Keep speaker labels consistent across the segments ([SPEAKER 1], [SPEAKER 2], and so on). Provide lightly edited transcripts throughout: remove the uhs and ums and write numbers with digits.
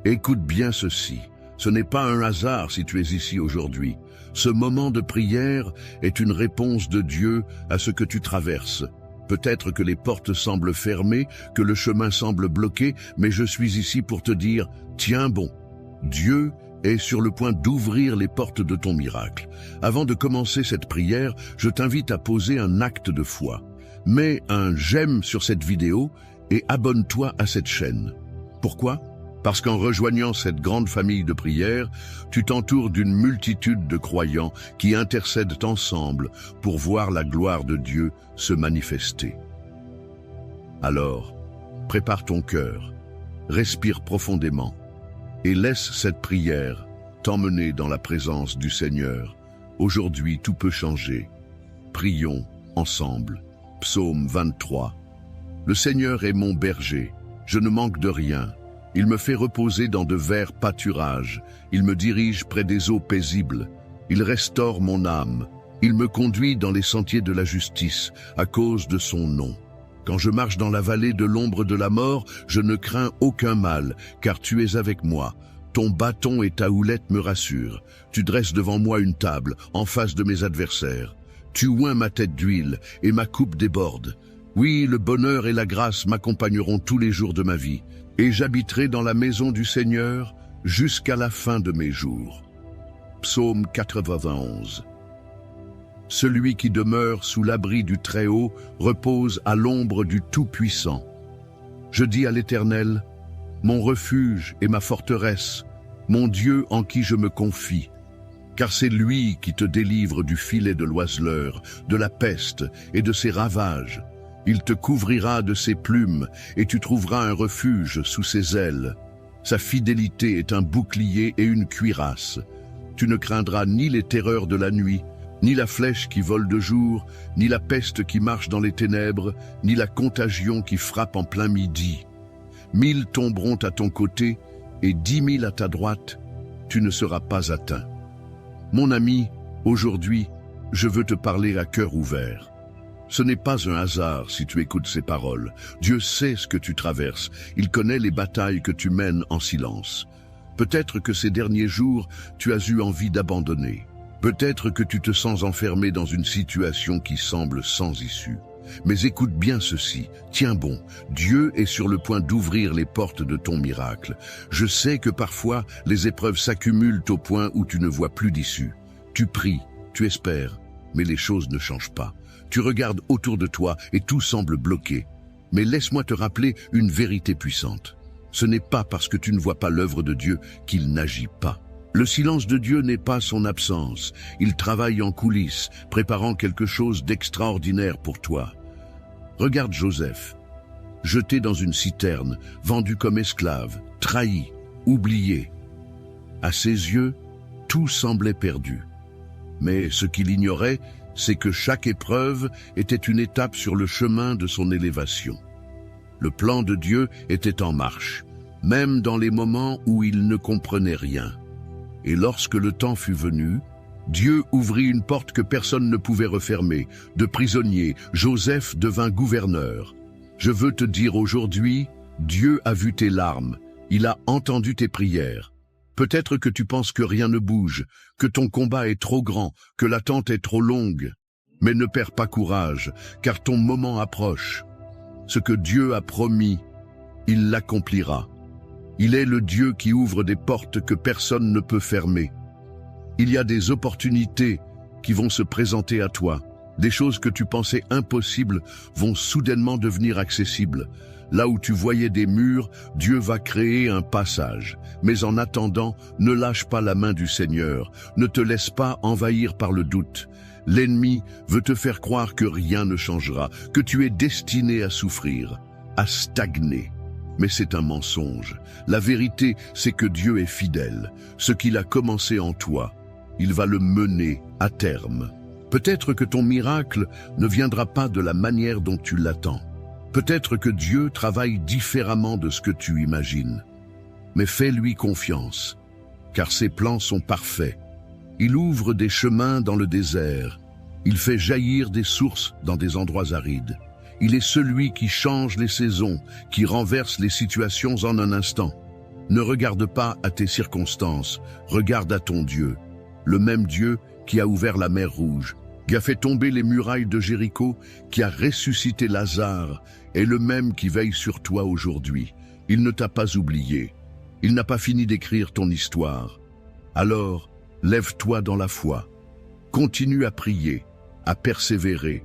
[SPEAKER 1] Écoute bien ceci. Ce n'est pas un hasard si tu es ici aujourd'hui. Ce moment de prière est une réponse de Dieu à ce que tu traverses. Peut-être que les portes semblent fermées, que le chemin semble bloqué, mais je suis ici pour te dire, tiens bon. Dieu est sur le point d'ouvrir les portes de ton miracle. Avant de commencer cette prière, je t'invite à poser un acte de foi. Mets un j'aime sur cette vidéo et abonne-toi à cette chaîne. Pourquoi ? Parce qu'en rejoignant cette grande famille de prière, tu t'entoures d'une multitude de croyants qui intercèdent ensemble pour voir la gloire de Dieu se manifester. Alors, prépare ton cœur, respire profondément et laisse cette prière t'emmener dans la présence du Seigneur. Aujourd'hui, tout peut changer. Prions ensemble. Psaume 23. Le Seigneur est mon berger, je ne manque de rien. Il me fait reposer dans de verts pâturages. Il me dirige près des eaux paisibles. Il restaure mon âme. Il me conduit dans les sentiers de la justice, à cause de son nom. Quand je marche dans la vallée de l'ombre de la mort, je ne crains aucun mal, car tu es avec moi. Ton bâton et ta houlette me rassurent. Tu dresses devant moi une table, en face de mes adversaires. Tu oins ma tête d'huile, et ma coupe déborde. Oui, le bonheur et la grâce m'accompagneront tous les jours de ma vie. Et j'habiterai dans la maison du Seigneur jusqu'à la fin de mes jours. Psaume 91. Celui qui demeure sous l'abri du Très-Haut repose à l'ombre du Tout-Puissant. Je dis à l'Éternel, mon refuge et ma forteresse, mon Dieu en qui je me confie. Car c'est lui qui te délivre du filet de l'oiseleur, de la peste et de ses ravages. Il te couvrira de ses plumes, et tu trouveras un refuge sous ses ailes. Sa fidélité est un bouclier et une cuirasse. Tu ne craindras ni les terreurs de la nuit, ni la flèche qui vole de jour, ni la peste qui marche dans les ténèbres, ni la contagion qui frappe en plein midi. 1000 tomberont à ton côté, et 10 000 à ta droite, tu ne seras pas atteint. Mon ami, aujourd'hui, je veux te parler à cœur ouvert. Ce n'est pas un hasard si tu écoutes ces paroles. Dieu sait ce que tu traverses. Il connaît les batailles que tu mènes en silence. Peut-être que ces derniers jours, tu as eu envie d'abandonner. Peut-être que tu te sens enfermé dans une situation qui semble sans issue. Mais écoute bien ceci. Tiens bon, Dieu est sur le point d'ouvrir les portes de ton miracle. Je sais que parfois, les épreuves s'accumulent au point où tu ne vois plus d'issue. Tu pries, tu espères, mais les choses ne changent pas. Tu regardes autour de toi et tout semble bloqué. Mais laisse-moi te rappeler une vérité puissante. Ce n'est pas parce que tu ne vois pas l'œuvre de Dieu qu'il n'agit pas. Le silence de Dieu n'est pas son absence. Il travaille en coulisses, préparant quelque chose d'extraordinaire pour toi. Regarde Joseph, jeté dans une citerne, vendu comme esclave, trahi, oublié. À ses yeux, tout semblait perdu. Mais ce qu'il ignorait, c'est que chaque épreuve était une étape sur le chemin de son élévation. Le plan de Dieu était en marche, même dans les moments où il ne comprenait rien. Et lorsque le temps fut venu, Dieu ouvrit une porte que personne ne pouvait refermer. De prisonnier, Joseph devint gouverneur. Je veux te dire aujourd'hui, Dieu a vu tes larmes, il a entendu tes prières. Peut-être que tu penses que rien ne bouge, que ton combat est trop grand, que l'attente est trop longue. Mais ne perds pas courage, car ton moment approche. Ce que Dieu a promis, il l'accomplira. Il est le Dieu qui ouvre des portes que personne ne peut fermer. Il y a des opportunités qui vont se présenter à toi. Des choses que tu pensais impossibles vont soudainement devenir accessibles. Là où tu voyais des murs, Dieu va créer un passage. Mais en attendant, ne lâche pas la main du Seigneur. Ne te laisse pas envahir par le doute. L'ennemi veut te faire croire que rien ne changera, que tu es destiné à souffrir, à stagner. Mais c'est un mensonge. La vérité, c'est que Dieu est fidèle. Ce qu'il a commencé en toi, il va le mener à terme. Peut-être que ton miracle ne viendra pas de la manière dont tu l'attends. Peut-être que Dieu travaille différemment de ce que tu imagines. Mais fais-lui confiance, car ses plans sont parfaits. Il ouvre des chemins dans le désert. Il fait jaillir des sources dans des endroits arides. Il est celui qui change les saisons, qui renverse les situations en un instant. Ne regarde pas à tes circonstances, regarde à ton Dieu, le même Dieu qui a ouvert la mer Rouge, qui a fait tomber les murailles de Jéricho, qui a ressuscité Lazare, est le même qui veille sur toi aujourd'hui. Il ne t'a pas oublié. Il n'a pas fini d'écrire ton histoire. Alors, lève-toi dans la foi. Continue à prier, à persévérer,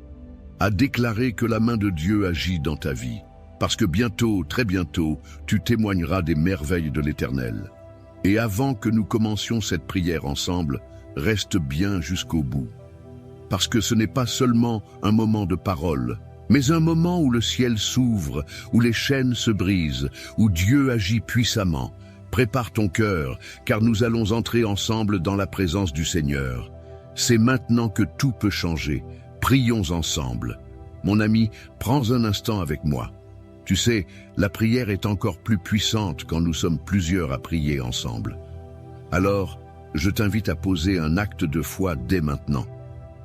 [SPEAKER 1] à déclarer que la main de Dieu agit dans ta vie. Parce que bientôt, très bientôt, tu témoigneras des merveilles de l'Éternel. Et avant que nous commencions cette prière ensemble, reste bien jusqu'au bout. Parce que ce n'est pas seulement un moment de parole, mais un moment où le ciel s'ouvre, où les chaînes se brisent, où Dieu agit puissamment. Prépare ton cœur, car nous allons entrer ensemble dans la présence du Seigneur. C'est maintenant que tout peut changer. Prions ensemble. Mon ami, prends un instant avec moi. Tu sais, la prière est encore plus puissante quand nous sommes plusieurs à prier ensemble. Alors, je t'invite à poser un acte de foi dès maintenant.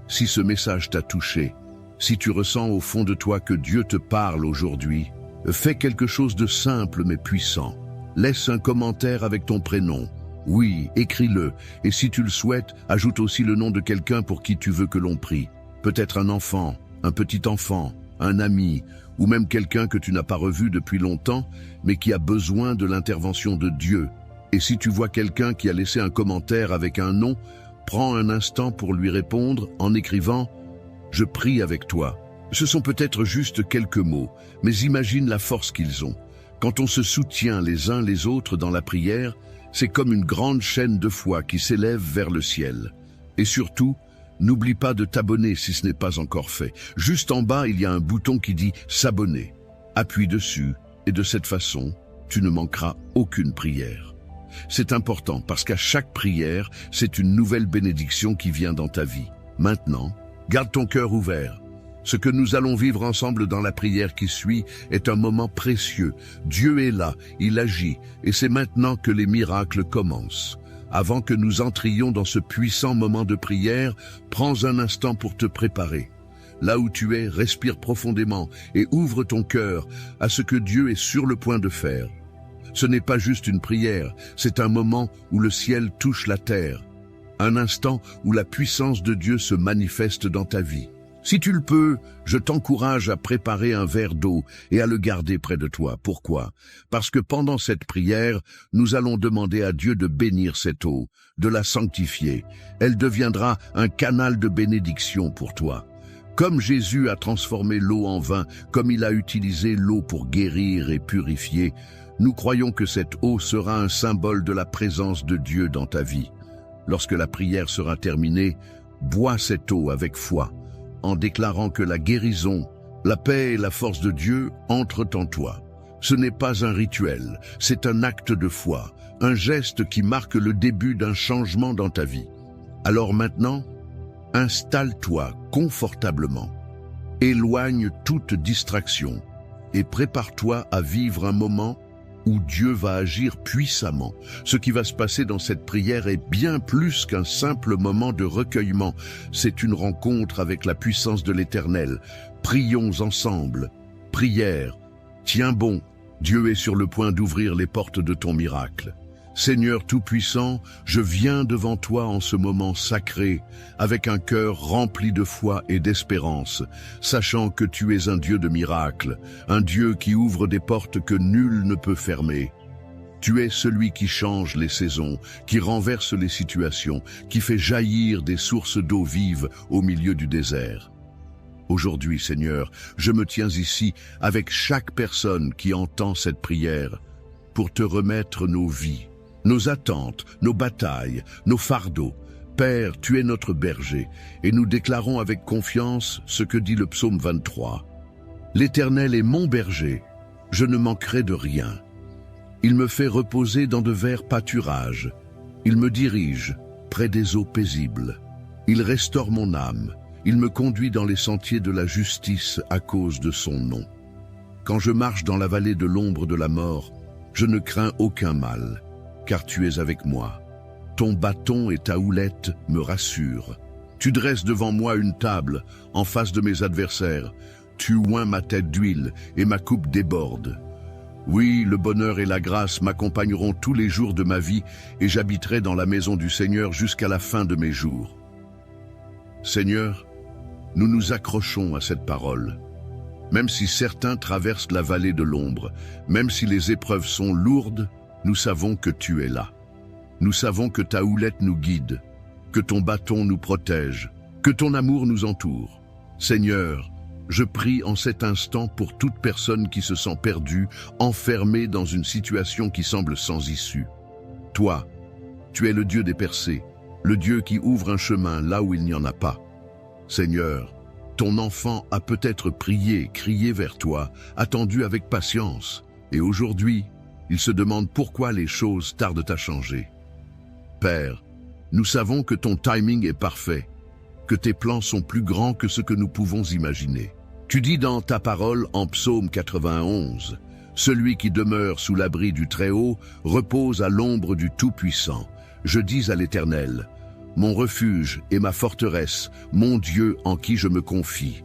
[SPEAKER 1] Si ce message t'a touché, si tu ressens au fond de toi que Dieu te parle aujourd'hui, fais quelque chose de simple mais puissant. Laisse un commentaire avec ton prénom. Oui, écris-le, et si tu le souhaites, ajoute aussi le nom de quelqu'un pour qui tu veux que l'on prie. Peut-être un enfant, un petit enfant, un ami, ou même quelqu'un que tu n'as pas revu depuis longtemps, mais qui a besoin de l'intervention de Dieu. Et si tu vois quelqu'un qui a laissé un commentaire avec un nom, prends un instant pour lui répondre en écrivant « Je prie avec toi ». Ce sont peut-être juste quelques mots, mais imagine la force qu'ils ont. Quand on se soutient les uns les autres dans la prière, c'est comme une grande chaîne de foi qui s'élève vers le ciel. Et surtout, n'oublie pas de t'abonner si ce n'est pas encore fait. Juste en bas, il y a un bouton qui dit « S'abonner ». Appuie dessus et de cette façon, tu ne manqueras aucune prière. C'est important parce qu'à chaque prière, c'est une nouvelle bénédiction qui vient dans ta vie. Maintenant, garde ton cœur ouvert. Ce que nous allons vivre ensemble dans la prière qui suit est un moment précieux. Dieu est là, il agit, et c'est maintenant que les miracles commencent. Avant que nous entrions dans ce puissant moment de prière, prends un instant pour te préparer. Là où tu es, respire profondément et ouvre ton cœur à ce que Dieu est sur le point de faire. Ce n'est pas juste une prière, c'est un moment où le ciel touche la terre. Un instant où la puissance de Dieu se manifeste dans ta vie. Si tu le peux, je t'encourage à préparer un verre d'eau et à le garder près de toi. Pourquoi? Parce que pendant cette prière, nous allons demander à Dieu de bénir cette eau, de la sanctifier. Elle deviendra un canal de bénédiction pour toi. Comme Jésus a transformé l'eau en vin, comme il a utilisé l'eau pour guérir et purifier, nous croyons que cette eau sera un symbole de la présence de Dieu dans ta vie. Lorsque la prière sera terminée, bois cette eau avec foi, en déclarant que la guérison, la paix et la force de Dieu entrent en toi. Ce n'est pas un rituel, c'est un acte de foi, un geste qui marque le début d'un changement dans ta vie. Alors maintenant, installe-toi confortablement, éloigne toute distraction et prépare-toi à vivre un moment où Dieu va agir puissamment. Ce qui va se passer dans cette prière est bien plus qu'un simple moment de recueillement. C'est une rencontre avec la puissance de l'Éternel. Prions ensemble. Prière. Tiens bon, Dieu est sur le point d'ouvrir les portes de ton miracle. Seigneur Tout-Puissant, je viens devant toi en ce moment sacré, avec un cœur rempli de foi et d'espérance, sachant que tu es un Dieu de miracles, un Dieu qui ouvre des portes que nul ne peut fermer. Tu es celui qui change les saisons, qui renverse les situations, qui fait jaillir des sources d'eau vive au milieu du désert. Aujourd'hui, Seigneur, je me tiens ici avec chaque personne qui entend cette prière pour te remettre nos vies, nos attentes, nos batailles, nos fardeaux. Père, tu es notre berger, et nous déclarons avec confiance ce que dit le psaume 23. L'Éternel est mon berger, je ne manquerai de rien. Il me fait reposer dans de verts pâturages. Il me dirige près des eaux paisibles. Il restaure mon âme. Il me conduit dans les sentiers de la justice à cause de son nom. Quand je marche dans la vallée de l'ombre de la mort, je ne crains aucun mal, car tu es avec moi. Ton bâton et ta houlette me rassurent. Tu dresses devant moi une table en face de mes adversaires. Tu oins ma tête d'huile et ma coupe déborde. Oui, le bonheur et la grâce m'accompagneront tous les jours de ma vie et j'habiterai dans la maison du Seigneur jusqu'à la fin de mes jours. Seigneur, nous nous accrochons à cette parole. Même si certains traversent la vallée de l'ombre, même si les épreuves sont lourdes, nous savons que tu es là. Nous savons que ta houlette nous guide, que ton bâton nous protège, que ton amour nous entoure. Seigneur, je prie en cet instant pour toute personne qui se sent perdue, enfermée dans une situation qui semble sans issue. Toi, tu es le Dieu des percées, le Dieu qui ouvre un chemin là où il n'y en a pas. Seigneur, ton enfant a peut-être prié, crié vers toi, attendu avec patience, et aujourd'hui, il se demande pourquoi les choses tardent à changer. Père, nous savons que ton timing est parfait, que tes plans sont plus grands que ce que nous pouvons imaginer. Tu dis dans ta parole en Psaume 91, « Celui qui demeure sous l'abri du Très-Haut repose à l'ombre du Tout-Puissant. Je dis à l'Éternel, mon refuge et ma forteresse, mon Dieu en qui je me confie.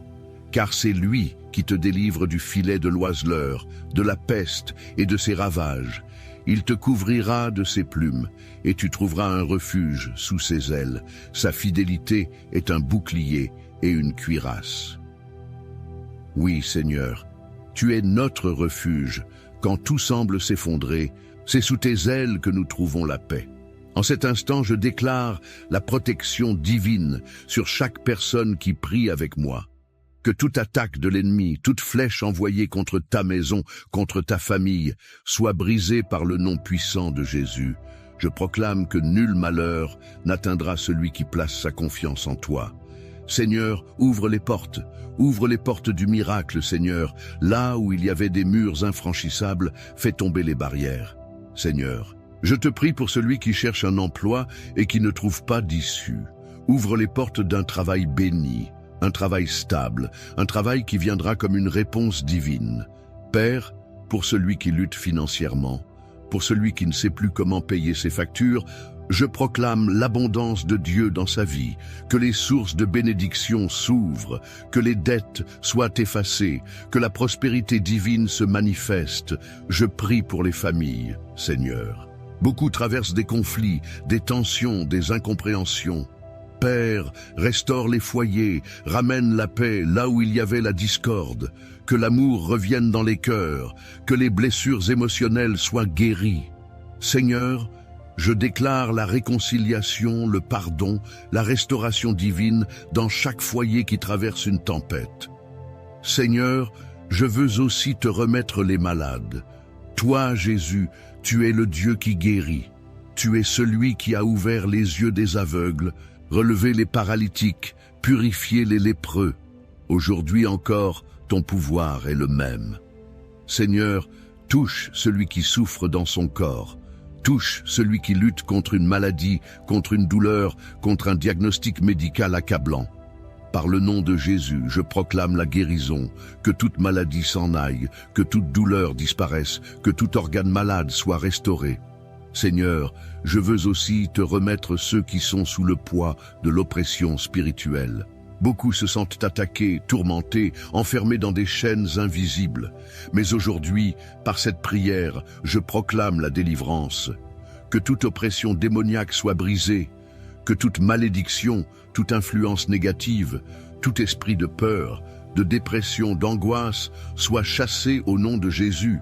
[SPEAKER 1] Car c'est lui qui te délivre du filet de l'oiseleur, de la peste et de ses ravages. Il te couvrira de ses plumes, et tu trouveras un refuge sous ses ailes. Sa fidélité est un bouclier et une cuirasse. » Oui, Seigneur, tu es notre refuge. Quand tout semble s'effondrer, c'est sous tes ailes que nous trouvons la paix. En cet instant, je déclare la protection divine sur chaque personne qui prie avec moi. Que toute attaque de l'ennemi, toute flèche envoyée contre ta maison, contre ta famille, soit brisée par le nom puissant de Jésus. Je proclame que nul malheur n'atteindra celui qui place sa confiance en toi. Seigneur, ouvre les portes du miracle, Seigneur. Là où il y avait des murs infranchissables, fais tomber les barrières. Seigneur, je te prie pour celui qui cherche un emploi et qui ne trouve pas d'issue. Ouvre les portes d'un travail béni, un travail stable, un travail qui viendra comme une réponse divine. Père, pour celui qui lutte financièrement, pour celui qui ne sait plus comment payer ses factures, je proclame l'abondance de Dieu dans sa vie, que les sources de bénédiction s'ouvrent, que les dettes soient effacées, que la prospérité divine se manifeste. Je prie pour les familles, Seigneur. Beaucoup traversent des conflits, des tensions, des incompréhensions. Père, restaure les foyers, ramène la paix là où il y avait la discorde, que l'amour revienne dans les cœurs, que les blessures émotionnelles soient guéries. Seigneur, je déclare la réconciliation, le pardon, la restauration divine dans chaque foyer qui traverse une tempête. Seigneur, je veux aussi te remettre les malades. Toi, Jésus, tu es le Dieu qui guérit. Tu es celui qui a ouvert les yeux des aveugles, relevé les paralytiques, purifié les lépreux. Aujourd'hui encore, ton pouvoir est le même. Seigneur, touche celui qui souffre dans son corps. Touche celui qui lutte contre une maladie, contre une douleur, contre un diagnostic médical accablant. Par le nom de Jésus, je proclame la guérison, que toute maladie s'en aille, que toute douleur disparaisse, que tout organe malade soit restauré. Seigneur, je veux aussi te remettre ceux qui sont sous le poids de l'oppression spirituelle. Beaucoup se sentent attaqués, tourmentés, enfermés dans des chaînes invisibles. Mais aujourd'hui, par cette prière, je proclame la délivrance. Que toute oppression démoniaque soit brisée, que toute malédiction, toute influence négative, tout esprit de peur, de dépression, d'angoisse soit chassé au nom de Jésus.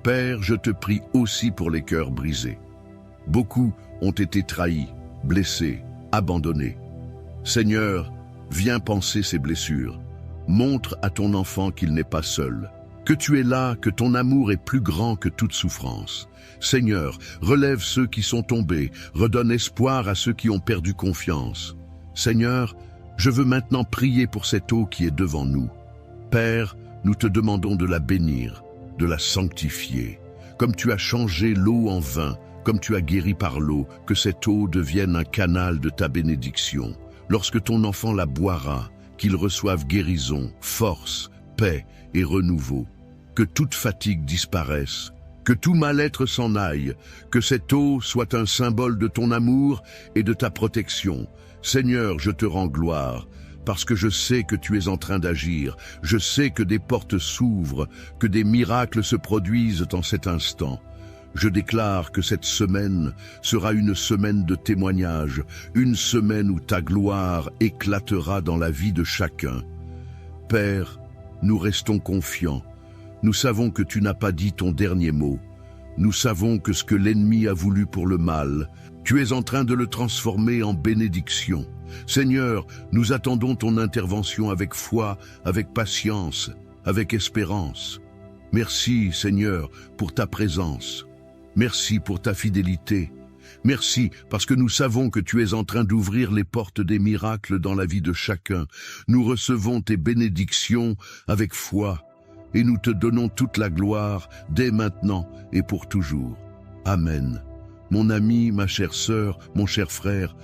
[SPEAKER 1] Père, je te prie aussi pour les cœurs brisés. Beaucoup ont été trahis, blessés, abandonnés. Seigneur, viens panser ces blessures. Montre à ton enfant qu'il n'est pas seul, que tu es là, que ton amour est plus grand que toute souffrance. Seigneur, relève ceux qui sont tombés, redonne espoir à ceux qui ont perdu confiance. Seigneur, je veux maintenant prier pour cette eau qui est devant nous. Père, nous te demandons de la bénir, de la sanctifier. Comme tu as changé l'eau en vin, comme tu as guéri par l'eau, que cette eau devienne un canal de ta bénédiction. Lorsque ton enfant la boira, qu'il reçoive guérison, force, paix et renouveau. Que toute fatigue disparaisse, que tout mal-être s'en aille, que cette eau soit un symbole de ton amour et de ta protection. Seigneur, je te rends gloire. parce que je sais que tu es en train d'agir. Je sais que des portes s'ouvrent, que des miracles se produisent en cet instant. Je déclare que cette semaine sera une semaine de témoignage, une semaine où ta gloire éclatera dans la vie de chacun. Père, nous restons confiants. Nous savons que tu n'as pas dit ton dernier mot. Nous savons que ce que l'ennemi a voulu pour le mal, tu es en train de le transformer en bénédiction. Seigneur, nous attendons ton intervention avec foi, avec patience, avec espérance. Merci, Seigneur, pour ta présence. Merci pour ta fidélité. Merci parce que nous savons que tu es en train d'ouvrir les portes des miracles dans la vie de chacun. Nous recevons tes bénédictions avec foi et nous te donnons toute la gloire dès maintenant et pour toujours. Amen. Mon ami, ma chère sœur, mon cher frère,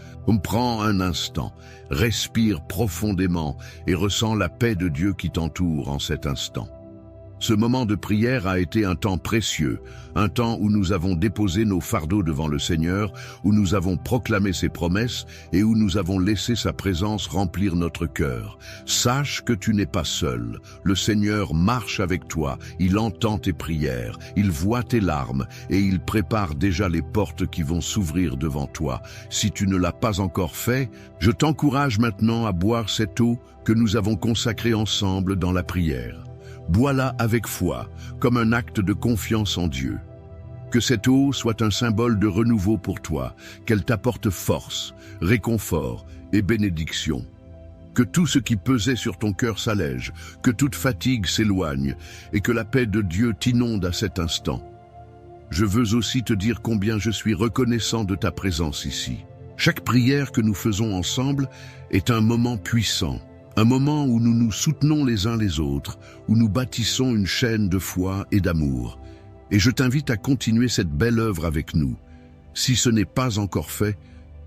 [SPEAKER 1] prends un instant, respire profondément et ressens la paix de Dieu qui t'entoure en cet instant. Ce moment de prière a été un temps précieux, un temps où nous avons déposé nos fardeaux devant le Seigneur, où nous avons proclamé ses promesses et où nous avons laissé sa présence remplir notre cœur. Sache que tu n'es pas seul. Le Seigneur marche avec toi, il entend tes prières, il voit tes larmes et il prépare déjà les portes qui vont s'ouvrir devant toi. Si tu ne l'as pas encore fait, je t'encourage maintenant à boire cette eau que nous avons consacrée ensemble dans la prière. Bois-la avec foi, comme un acte de confiance en Dieu. Que cette eau soit un symbole de renouveau pour toi, qu'elle t'apporte force, réconfort et bénédiction. Que tout ce qui pesait sur ton cœur s'allège, que toute fatigue s'éloigne et que la paix de Dieu t'inonde à cet instant. Je veux aussi te dire combien je suis reconnaissant de ta présence ici. Chaque prière que nous faisons ensemble est un moment puissant. Un moment où nous nous soutenons les uns les autres, où nous bâtissons une chaîne de foi et d'amour. Et je t'invite à continuer cette belle œuvre avec nous. Si ce n'est pas encore fait,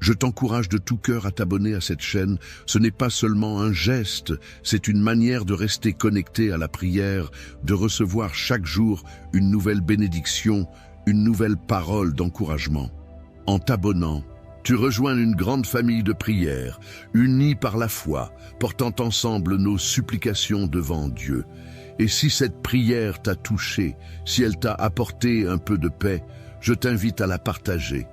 [SPEAKER 1] je t'encourage de tout cœur à t'abonner à cette chaîne. Ce n'est pas seulement un geste, c'est une manière de rester connecté à la prière, de recevoir chaque jour une nouvelle bénédiction, une nouvelle parole d'encouragement. En t'abonnant, tu rejoins une grande famille de prières, unis par la foi, portant ensemble nos supplications devant Dieu. Et si cette prière t'a touché, si elle t'a apporté un peu de paix, je t'invite à la partager.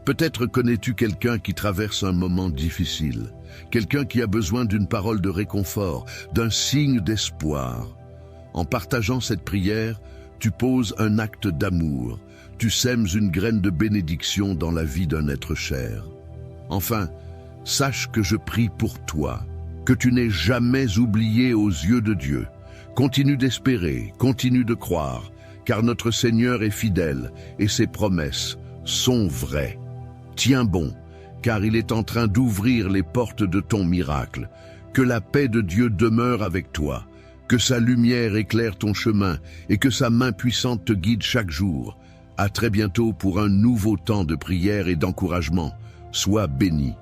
[SPEAKER 1] Peut-être connais-tu quelqu'un qui traverse un moment difficile, quelqu'un qui a besoin d'une parole de réconfort, d'un signe d'espoir. En partageant cette prière, tu poses un acte d'amour. Tu sèmes une graine de bénédiction dans la vie d'un être cher. Enfin, sache que je prie pour toi, que tu n'es jamais oublié aux yeux de Dieu. Continue d'espérer, continue de croire, car notre Seigneur est fidèle et ses promesses sont vraies. Tiens bon, car il est en train d'ouvrir les portes de ton miracle. Que la paix de Dieu demeure avec toi, que sa lumière éclaire ton chemin et que sa main puissante te guide chaque jour. À très bientôt pour un nouveau temps de prière et d'encouragement. Sois béni.